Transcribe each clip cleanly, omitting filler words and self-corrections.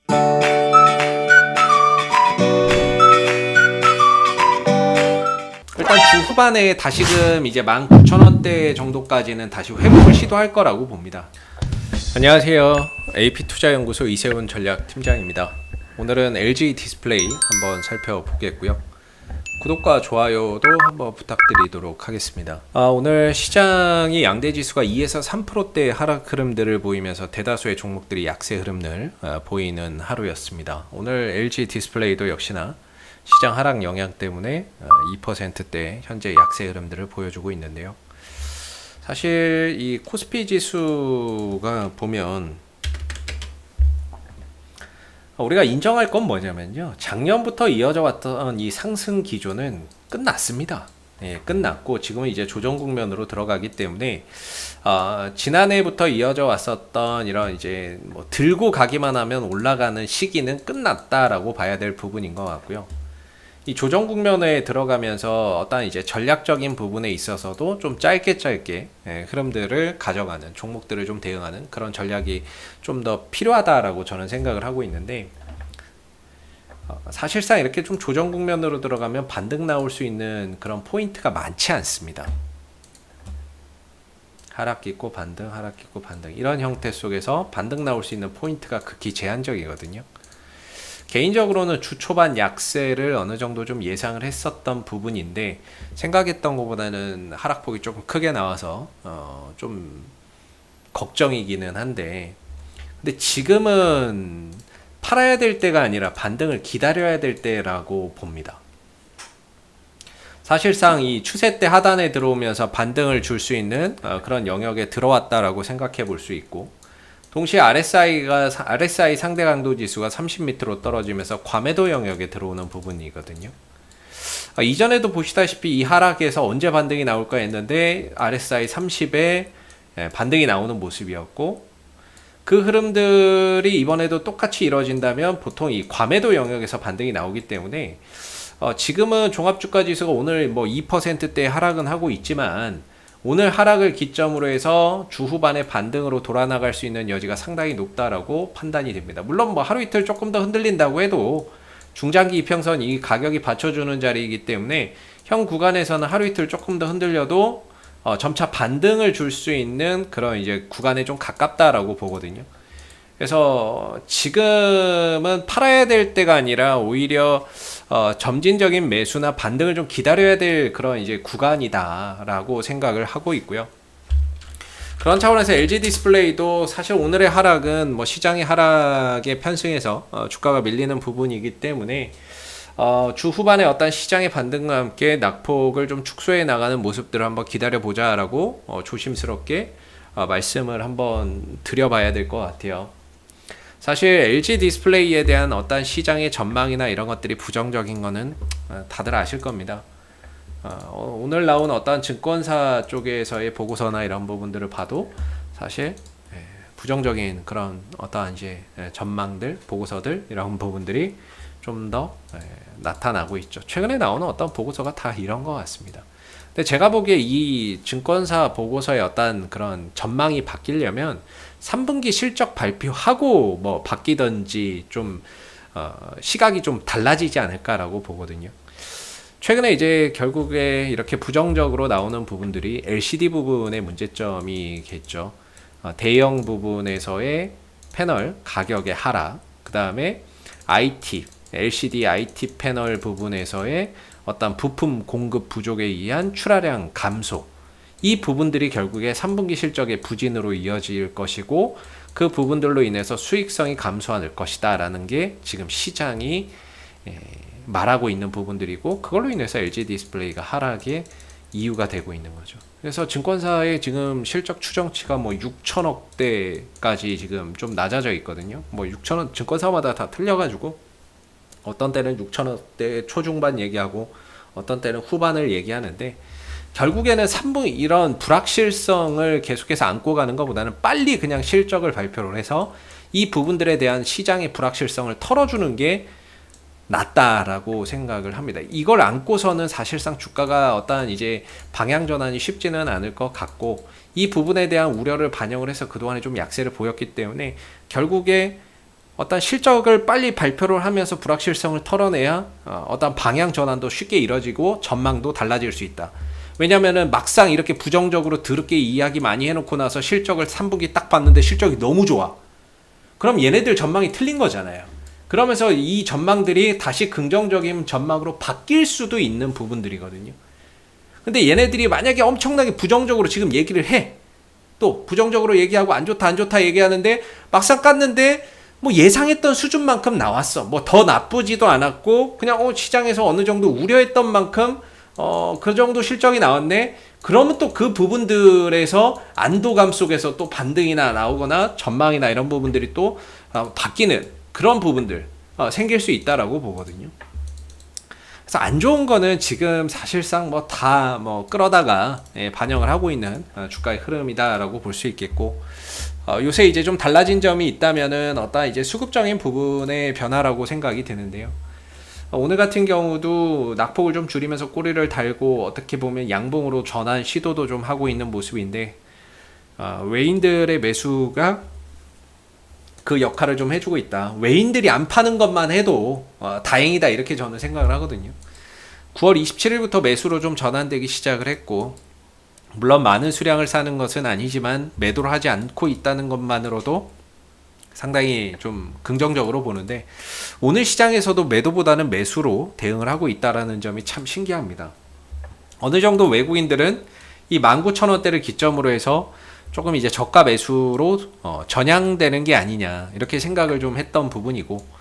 일단 주 후반에 다시금 이제 19,000원대 정도까지는 다시 회복을 시도할 거라고 봅니다. 안녕하세요. AP투자연구소 이세훈 전략팀장입니다. 오늘은 LG 디스플레이 한번 살펴보겠고요. 구독과 좋아요도 한번 부탁드리도록 하겠습니다. 오늘 시장이 양대지수가 2에서 3%대 하락 흐름들을 보이면서 대다수의 종목들이 약세 흐름을 보이는 하루였습니다. 오늘 LG 디스플레이도 역시나 시장 하락 영향 때문에 2%대 현재 약세 흐름들을 보여주고 있는데요. 사실 이 코스피 지수가 보면 우리가 인정할 건 뭐냐면요, 작년부터 이어져 왔던 이 상승 기조는 끝났습니다. 끝났고 지금은 이제 조정 국면으로 들어가기 때문에 지난해부터 이어져 왔었던 이런 이제 뭐 들고 가기만 하면 올라가는 시기는 끝났다라고 봐야 될 부분인 것 같고요. 이 조정 국면에 들어가면서 어떤 이제 전략적인 부분에 있어서도 좀 짧게 흐름들을 가져가는, 종목들을 좀 대응하는 그런 전략이 좀 더 필요하다라고 저는 생각을 하고 있는데, 사실상 이렇게 좀 조정 국면으로 들어가면 반등 나올 수 있는 그런 포인트가 많지 않습니다. 하락 있고 반등, 하락 있고 반등, 이런 형태 속에서 반등 나올 수 있는 포인트가 극히 제한적이거든요. 개인적으로는 주 초반 약세를 어느 정도 좀 예상을 했었던 부분인데, 생각했던 것보다는 하락폭이 조금 크게 나와서 좀 걱정이기는 한데, 근데 지금은 팔아야 될 때가 아니라 반등을 기다려야 될 때라고 봅니다. 사실상 이 추세 때 하단에 들어오면서 반등을 줄 수 있는 그런 영역에 들어왔다라고 생각해 볼 수 있고, 동시에 RSI 상대 강도 지수가 30m로 떨어지면서 과매도 영역에 들어오는 부분이거든요. 이전에도 보시다시피 이 하락에서 언제 반등이 나올까 했는데 RSI 30에 반등이 나오는 모습이었고, 그 흐름들이 이번에도 똑같이 이루어진다면 보통 이 과매도 영역에서 반등이 나오기 때문에 지금은 종합주가 지수가 오늘 뭐 2%대 하락은 하고 있지만, 오늘 하락을 기점으로 해서 주 후반에 반등으로 돌아나갈 수 있는 여지가 상당히 높다라고 판단이 됩니다. 물론 뭐 하루 이틀 조금 더 흔들린다고 해도 중장기 이평선 이 가격이 받쳐주는 자리이기 때문에 현 구간에서는 하루 이틀 조금 더 흔들려도 점차 반등을 줄 수 있는 그런 이제 구간에 좀 가깝다라고 보거든요. 그래서 지금은 팔아야 될 때가 아니라 오히려 점진적인 매수나 반등을 좀 기다려야 될 그런 이제 구간이다라고 생각을 하고 있고요. 그런 차원에서 LG 디스플레이도 사실 오늘의 하락은 뭐 시장의 하락에 편승해서 주가가 밀리는 부분이기 때문에 주 후반에 어떤 시장의 반등과 함께 낙폭을 좀 축소해 나가는 모습들을 한번 기다려보자라고 조심스럽게 말씀을 한번 드려봐야 될 것 같아요. 사실 LG 디스플레이에 대한 어떤 시장의 전망이나 이런 것들이 부정적인 거는 다들 아실 겁니다. 오늘 나온 어떤 증권사 쪽에서의 보고서나 이런 부분들을 봐도 사실 부정적인 그런 어떠한 이제 전망들, 보고서들, 이런 부분들이 좀 더 나타나고 있죠. 최근에 나오는 어떤 보고서가 다 이런 것 같습니다. 근데 제가 보기에 이 증권사 보고서의 어떤 그런 전망이 바뀌려면 3분기 실적 발표하고 뭐 바뀌던지 좀 시각이 좀 달라지지 않을까라고 보거든요. 최근에 이제 결국에 이렇게 부정적으로 나오는 부분들이 LCD 부분의 문제점이겠죠. 대형 부분에서의 패널 가격의 하락, 그 다음에 LCD IT 패널 부분에서의 어떤 부품 공급 부족에 의한 출하량 감소, 이 부분들이 결국에 3분기 실적의 부진으로 이어질 것이고, 그 부분들로 인해서 수익성이 감소할 것이다 라는 게 지금 시장이 말하고 있는 부분들이고, 그걸로 인해서 LG 디스플레이가 하락의 이유가 되고 있는 거죠. 그래서 증권사의 지금 실적 추정치가 뭐 6천억대까지 지금 좀 낮아져 있거든요. 뭐 6천원, 증권사마다 다 틀려가지고 어떤 때는 6천억대 초중반 얘기하고 어떤 때는 후반을 얘기하는데, 결국에는 3분 이런 불확실성을 계속해서 안고 가는 것보다는 빨리 그냥 실적을 발표를 해서 이 부분들에 대한 시장의 불확실성을 털어주는 게 낫다라고 생각을 합니다. 이걸 안고서는 사실상 주가가 어떠한 이제 방향 전환이 쉽지는 않을 것 같고, 이 부분에 대한 우려를 반영을 해서 그동안에 좀 약세를 보였기 때문에 결국에 어떤 실적을 빨리 발표를 하면서 불확실성을 털어내야 어떤 방향 전환도 쉽게 이뤄지고 전망도 달라질 수 있다. 왜냐면은 막상 이렇게 부정적으로 드럽게 이야기 많이 해놓고 나서 실적을 3분기 딱 봤는데 실적이 너무 좋아. 그럼 얘네들 전망이 틀린 거잖아요. 그러면서 이 전망들이 다시 긍정적인 전망으로 바뀔 수도 있는 부분들이거든요. 근데 얘네들이 만약에 엄청나게 부정적으로 지금 얘기를 해. 또 부정적으로 얘기하고 안 좋다 얘기하는데 막상 깠는데 뭐 예상했던 수준만큼 나왔어. 뭐 더 나쁘지도 않았고 그냥 시장에서 어느 정도 우려했던 만큼 그 정도 실적이 나왔네. 그러면 또 그 부분들에서 안도감 속에서 또 반등이나 나오거나 전망이나 이런 부분들이 또 바뀌는 그런 부분들 생길 수 있다라고 보거든요. 그래서 안 좋은 거는 지금 사실상 뭐 다 끌어다가 반영을 하고 있는 주가의 흐름이다라고 볼 수 있겠고, 요새 이제 좀 달라진 점이 있다면은 어떤 이제 수급적인 부분의 변화라고 생각이 드는데요. 오늘 같은 경우도 낙폭을 좀 줄이면서 꼬리를 달고 어떻게 보면 양봉으로 전환 시도도 좀 하고 있는 모습인데, 외인들의 매수가 그 역할을 좀 해주고 있다. 외인들이 안 파는 것만 해도 다행이다 이렇게 저는 생각을 하거든요. 9월 27일부터 매수로 좀 전환되기 시작을 했고, 물론 많은 수량을 사는 것은 아니지만 매도를 하지 않고 있다는 것만으로도 상당히 좀 긍정적으로 보는데, 오늘 시장에서도 매도보다는 매수로 대응을 하고 있다는 점이 참 신기합니다. 어느 정도 외국인들은 이 19,000원대를 기점으로 해서 조금 이제 저가 매수로 전향되는 게 아니냐 이렇게 생각을 좀 했던 부분이고,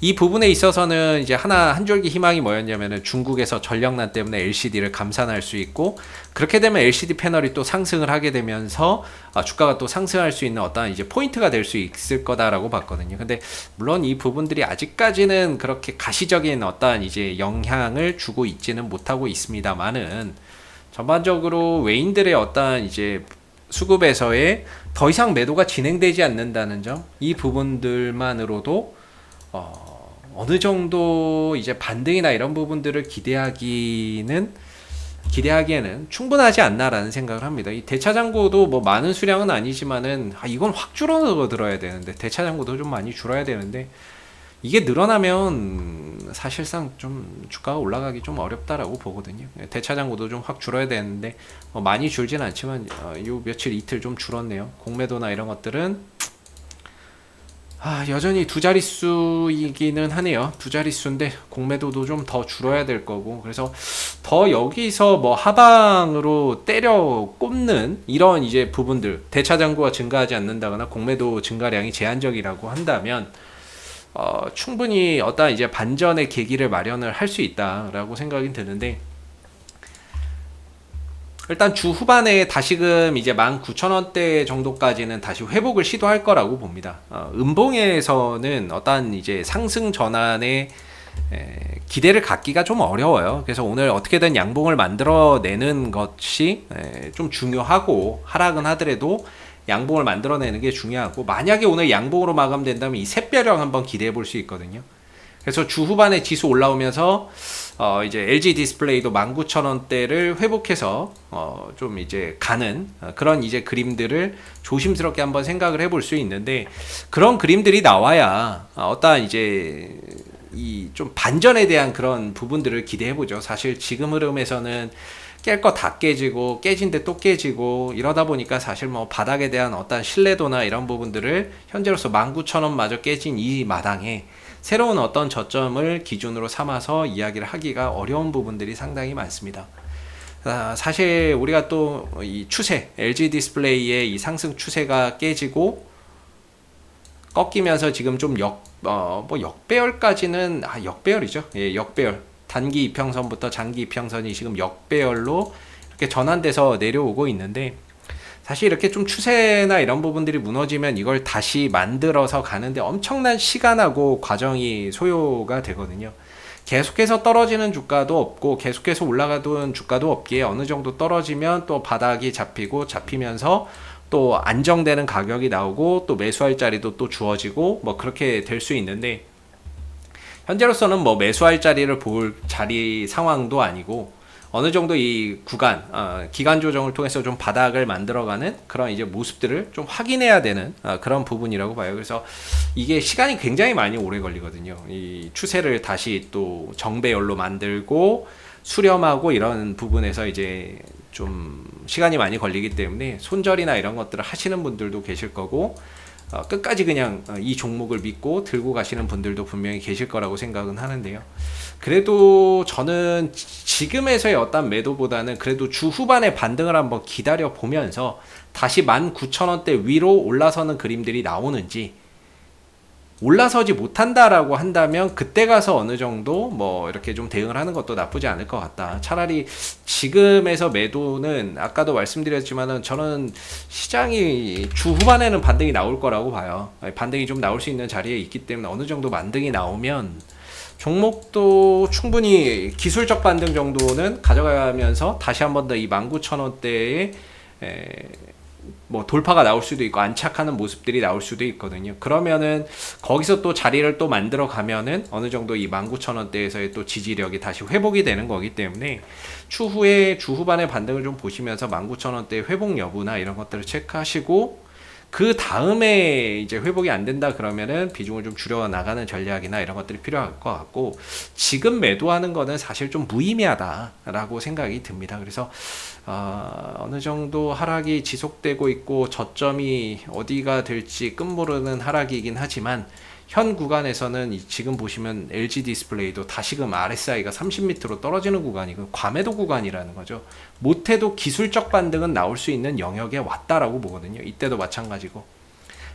이 부분에 있어서는 이제 한 줄기 희망이 뭐였냐면은 중국에서 전력난 때문에 LCD를 감산할 수 있고, 그렇게 되면 LCD 패널이 또 상승을 하게 되면서 주가가 또 상승할 수 있는 어떤 이제 포인트가 될 수 있을 거다라고 봤거든요. 근데 물론 이 부분들이 아직까지는 그렇게 가시적인 어떤 이제 영향을 주고 있지는 못하고 있습니다만은, 전반적으로 외인들의 어떤 이제 수급에서의 더 이상 매도가 진행되지 않는다는 점, 이 부분들만으로도 어느 정도 이제 반등이나 이런 부분들을 기대하기에는 충분하지 않나라는 생각을 합니다. 이 대차장고도 뭐 많은 수량은 아니지만은 이건 확 줄어들어야 되는데, 대차장고도 좀 많이 줄어야 되는데, 이게 늘어나면 사실상 좀 주가가 올라가기 좀 어렵다라고 보거든요. 대차장고도 좀 확 줄어야 되는데 많이 줄진 않지만 요 며칠 이틀 좀 줄었네요. 공매도나 이런 것들은 여전히 두 자릿수이기는 하네요. 두 자릿수인데 공매도도 좀 더 줄어야 될 거고, 그래서 더 여기서 뭐 하방으로 때려 꼽는 이런 이제 부분들, 대차장고가 증가하지 않는다거나 공매도 증가량이 제한적이라고 한다면 충분히 어떤 이제 반전의 계기를 마련을 할 수 있다라고 생각이 드는데, 일단 주 후반에 다시금 이제 19,000원대 정도까지는 다시 회복을 시도할 거라고 봅니다. 음봉에서는 어떤 이제 상승 전환에 기대를 갖기가 좀 어려워요. 그래서 오늘 어떻게든 양봉을 만들어내는 것이 좀 중요하고, 하락은 하더라도 양봉을 만들어내는 게 중요하고, 만약에 오늘 양봉으로 마감된다면 이 샛별형 한번 기대해 볼 수 있거든요. 그래서 주 후반에 지수 올라오면서 이제 LG 디스플레이도 19,000원대를 회복해서 좀 이제 가는 그런 이제 그림들을 조심스럽게 한번 생각을 해볼 수 있는데, 그런 그림들이 나와야 어떠한 이제 이 좀 반전에 대한 그런 부분들을 기대해 보죠. 사실 지금 흐름에서는 깰 거 다 깨지고 깨진데 또 깨지고 이러다 보니까 사실 뭐 바닥에 대한 어떤 신뢰도나 이런 부분들을 현재로서 19,000원 마저 깨진 이 마당에 새로운 어떤 저점을 기준으로 삼아서 이야기를 하기가 어려운 부분들이 상당히 많습니다. 사실 우리가 또 이 추세, LG 디스플레이의 이 상승 추세가 깨지고 꺾이면서 지금 좀 역배열까지는 역배열이죠. 예, 역배열. 단기 이평선부터 장기 이평선이 지금 역배열로 이렇게 전환돼서 내려오고 있는데, 사실 이렇게 좀 추세나 이런 부분들이 무너지면 이걸 다시 만들어서 가는데 엄청난 시간하고 과정이 소요가 되거든요. 계속해서 떨어지는 주가도 없고 계속해서 올라가던 주가도 없기에 어느 정도 떨어지면 또 바닥이 잡히면서 또 안정되는 가격이 나오고 또 매수할 자리도 또 주어지고 뭐 그렇게 될 수 있는데, 현재로서는 뭐 매수할 자리를 볼 자리 상황도 아니고 어느 정도 이 구간, 기간 조정을 통해서 좀 바닥을 만들어가는 그런 이제 모습들을 좀 확인해야 되는 그런 부분이라고 봐요. 그래서 이게 시간이 굉장히 많이 오래 걸리거든요. 이 추세를 다시 또 정배열로 만들고 수렴하고 이런 부분에서 이제 좀 시간이 많이 걸리기 때문에 손절이나 이런 것들을 하시는 분들도 계실 거고, 끝까지 그냥 이 종목을 믿고 들고 가시는 분들도 분명히 계실 거라고 생각은 하는데요. 그래도 저는 지금에서의 어떤 매도보다는 그래도 주 후반에 반등을 한번 기다려 보면서 다시 19,000원대 위로 올라서는 그림들이 나오는지, 올라서지 못한다라고 한다면 그때 가서 어느 정도 뭐 이렇게 좀 대응을 하는 것도 나쁘지 않을 것 같다. 차라리 지금에서 매도는 아까도 말씀드렸지만은 저는 시장이 주 후반에는 반등이 나올 거라고 봐요. 반등이 좀 나올 수 있는 자리에 있기 때문에 어느 정도 반등이 나오면 종목도 충분히 기술적 반등 정도는 가져가면서 다시 한 번 더 이 19,000원대에 뭐 돌파가 나올 수도 있고 안착하는 모습들이 나올 수도 있거든요. 그러면은 거기서 또 자리를 또 만들어 가면은 어느 정도 이 19,000원대에서의 또 지지력이 다시 회복이 되는 거기 때문에 추후에 주 후반에 반등을 좀 보시면서 19,000원대 회복 여부나 이런 것들을 체크하시고, 그 다음에 이제 회복이 안 된다 그러면은 비중을 좀 줄여 나가는 전략이나 이런 것들이 필요할 것 같고, 지금 매도하는 거는 사실 좀 무의미하다라고 생각이 듭니다. 그래서 어느 정도 하락이 지속되고 있고 저점이 어디가 될지 끝모르는 하락이긴 하지만 현 구간에서는 지금 보시면 LG 디스플레이도 다시금 RSI가 30m로 떨어지는 구간이고 과매도 구간이라는 거죠. 못해도 기술적 반등은 나올 수 있는 영역에 왔다라고 보거든요. 이때도 마찬가지고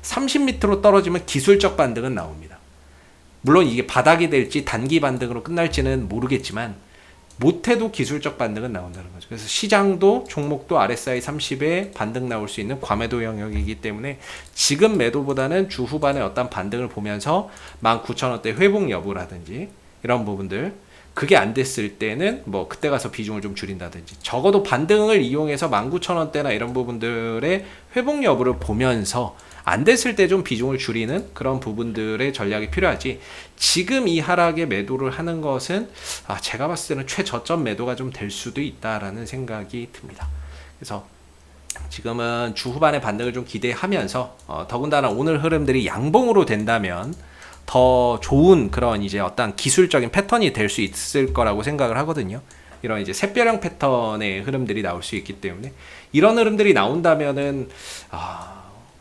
30m로 떨어지면 기술적 반등은 나옵니다. 물론 이게 바닥이 될지 단기 반등으로 끝날지는 모르겠지만 못해도 기술적 반등은 나온다는 거죠. 그래서 시장도 종목도 RSI 30에 반등 나올 수 있는 과매도 영역이기 때문에 지금 매도보다는 주 후반에 어떤 반등을 보면서 19,000원대 회복 여부라든지 이런 부분들, 그게 안 됐을 때는 뭐 그때 가서 비중을 좀 줄인다든지, 적어도 반등을 이용해서 19,000원대나 이런 부분들의 회복 여부를 보면서 안 됐을 때 좀 비중을 줄이는 그런 부분들의 전략이 필요하지, 지금 이 하락에 매도를 하는 것은 제가 봤을 때는 최저점 매도가 좀 될 수도 있다라는 생각이 듭니다. 그래서 지금은 주 후반에 반등을 좀 기대하면서 더군다나 오늘 흐름들이 양봉으로 된다면 더 좋은 그런 이제 어떤 기술적인 패턴이 될 수 있을 거라고 생각을 하거든요. 이런 이제 샛별형 패턴의 흐름들이 나올 수 있기 때문에 이런 흐름들이 나온다면은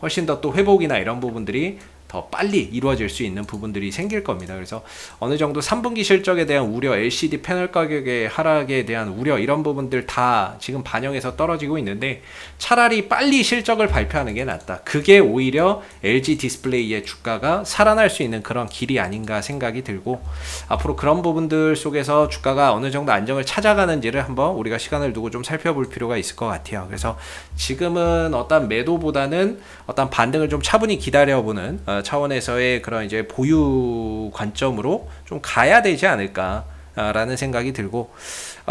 훨씬 더 또 회복이나 이런 부분들이 더 빨리 이루어질 수 있는 부분들이 생길 겁니다. 그래서 어느 정도 3분기 실적에 대한 우려, LCD 패널 가격의 하락에 대한 우려, 이런 부분들 다 지금 반영해서 떨어지고 있는데 차라리 빨리 실적을 발표하는 게 낫다. 그게 오히려 LG 디스플레이의 주가가 살아날 수 있는 그런 길이 아닌가 생각이 들고, 앞으로 그런 부분들 속에서 주가가 어느 정도 안정을 찾아가는지를 한번 우리가 시간을 두고 좀 살펴볼 필요가 있을 것 같아요. 그래서 지금은 어떤 매도보다는 어떤 반등을 좀 차분히 기다려보는 차원에서의 그런 이제 보유 관점으로 좀 가야 되지 않을까라는 생각이 들고,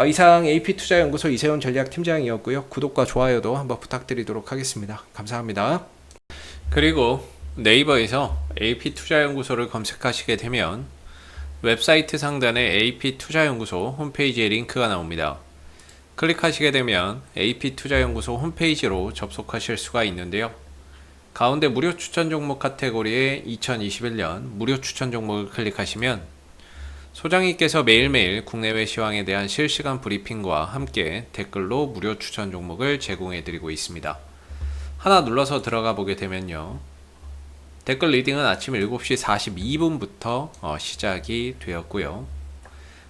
이상 AP투자연구소 이세훈 전략팀장이었고요. 구독과 좋아요도 한번 부탁드리도록 하겠습니다. 감사합니다. 그리고 네이버에서 AP투자연구소를 검색하시게 되면 웹사이트 상단에 AP투자연구소 홈페이지에 링크가 나옵니다. 클릭하시게 되면 AP투자연구소 홈페이지로 접속하실 수가 있는데요. 가운데 무료 추천 종목 카테고리에 2021년 무료 추천 종목을 클릭하시면 소장님께서 매일매일 국내외 시황에 대한 실시간 브리핑과 함께 댓글로 무료 추천 종목을 제공해 드리고 있습니다. 하나 눌러서 들어가 보게 되면요, 댓글 리딩은 아침 7시 42분부터 시작이 되었고요.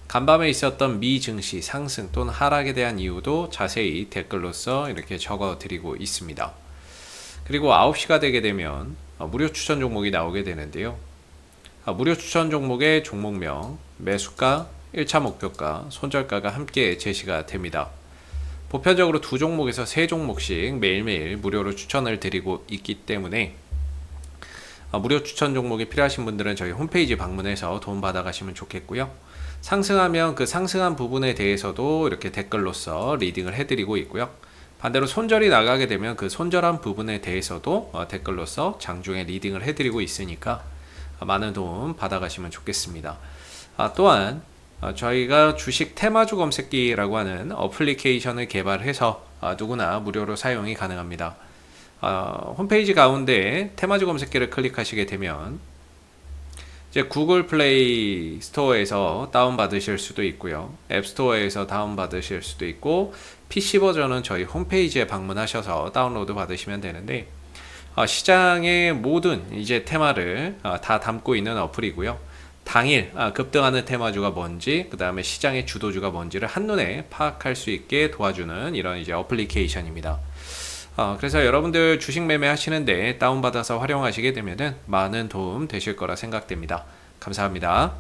간밤에 있었던 미 증시 상승 또는 하락에 대한 이유도 자세히 댓글로써 이렇게 적어 드리고 있습니다. 그리고 9시가 되게 되면 무료 추천 종목이 나오게 되는데요. 무료 추천 종목의 종목명, 매수가, 1차 목표가, 손절가가 함께 제시가 됩니다. 보편적으로 2종목에서 3종목씩 매일매일 무료로 추천을 드리고 있기 때문에 무료 추천 종목이 필요하신 분들은 저희 홈페이지 방문해서 도움 받아 가시면 좋겠고요. 상승하면 그 상승한 부분에 대해서도 이렇게 댓글로써 리딩을 해드리고 있고요. 반대로 손절이 나가게 되면 그 손절한 부분에 대해서도 댓글로써 장중에 리딩을 해드리고 있으니까 많은 도움 받아가시면 좋겠습니다. 또한 저희가 주식 테마주 검색기라고 하는 어플리케이션을 개발해서 누구나 무료로 사용이 가능합니다. 홈페이지 가운데 테마주 검색기를 클릭하시게 되면 이제 구글 플레이 스토어에서 다운받으실 수도 있고요. 앱스토어에서 다운받으실 수도 있고, PC 버전은 저희 홈페이지에 방문하셔서 다운로드 받으시면 되는데, 시장의 모든 이제 테마를 다 담고 있는 어플이고요. 당일 급등하는 테마주가 뭔지, 그 다음에 시장의 주도주가 뭔지를 한눈에 파악할 수 있게 도와주는 이런 이제 어플리케이션입니다. 그래서 여러분들 주식 매매 하시는데 다운받아서 활용하시게 되면은 많은 도움 되실 거라 생각됩니다. 감사합니다.